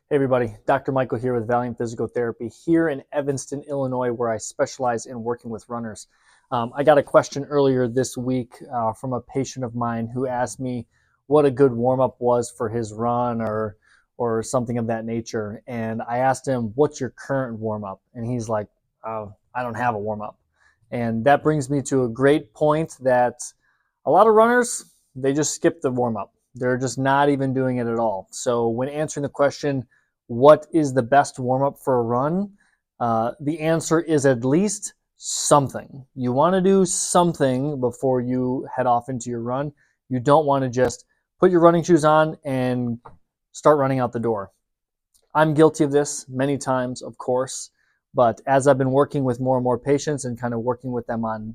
Hey everybody, Dr. Michael here with Valiant Physical Therapy here in Evanston, Illinois, where I specialize in working with runners. I got a question earlier this week from a patient of mine who asked me what a good warm-up was for his run or something of that nature. And I asked him, what's your current warm-up? And he's like, I don't have a warm-up. And that brings me to a great point that a lot of runners, they just skip the warm-up. They're just not even doing it at all. So when answering the question, what is the best warm-up for a run? The answer is at least something. You want to do something before you head off into your run. You don't want to just put your running shoes on and start running out the door. I'm guilty of this many times, of course, but as I've been working with more and more patients and kind of working with them on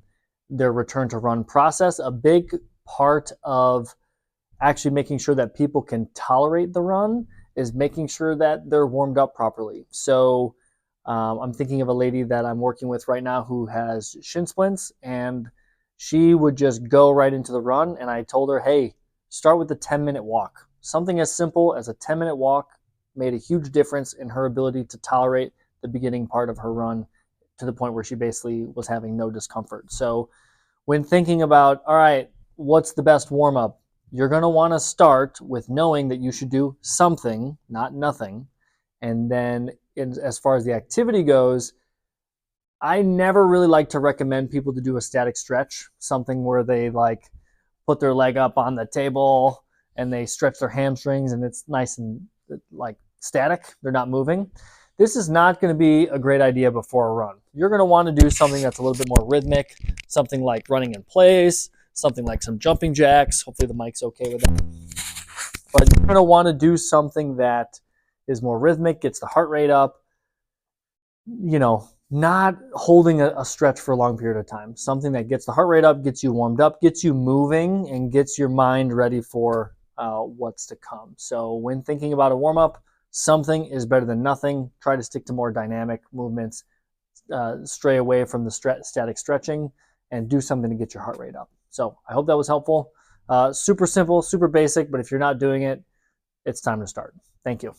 their return to run process, a big part of actually making sure that people can tolerate the run is making sure that they're warmed up properly. So I'm thinking of a lady that I'm working with right now who has shin splints, and she would just go right into the run. And I told her, hey, start with a 10-minute walk. Something as simple as a 10-minute walk made a huge difference in her ability to tolerate the beginning part of her run to the point where she basically was having no discomfort. So when thinking about, all right, what's the best warm up? You're going to want to start with knowing that you should do something, not nothing. And then as far as the activity goes, I never really like to recommend people to do a static stretch, something where they like put their leg up on the table and they stretch their hamstrings and it's nice and like static. They're not moving. This is not going to be a great idea before a run. You're going to want to do something that's a little bit more rhythmic, something like running in place, something like some jumping jacks. Hopefully the mic's okay with that. But you're going to want to do something that is more rhythmic, gets the heart rate up, not holding a stretch for a long period of time. Something that gets the heart rate up, gets you warmed up, gets you moving, and gets your mind ready for what's to come. So when thinking about a warm-up, something is better than nothing. Try to stick to more dynamic movements. Stray away from the static stretching and do something to get your heart rate up. So I hope that was helpful. Super simple, super basic, but if you're not doing it, it's time to start. Thank you.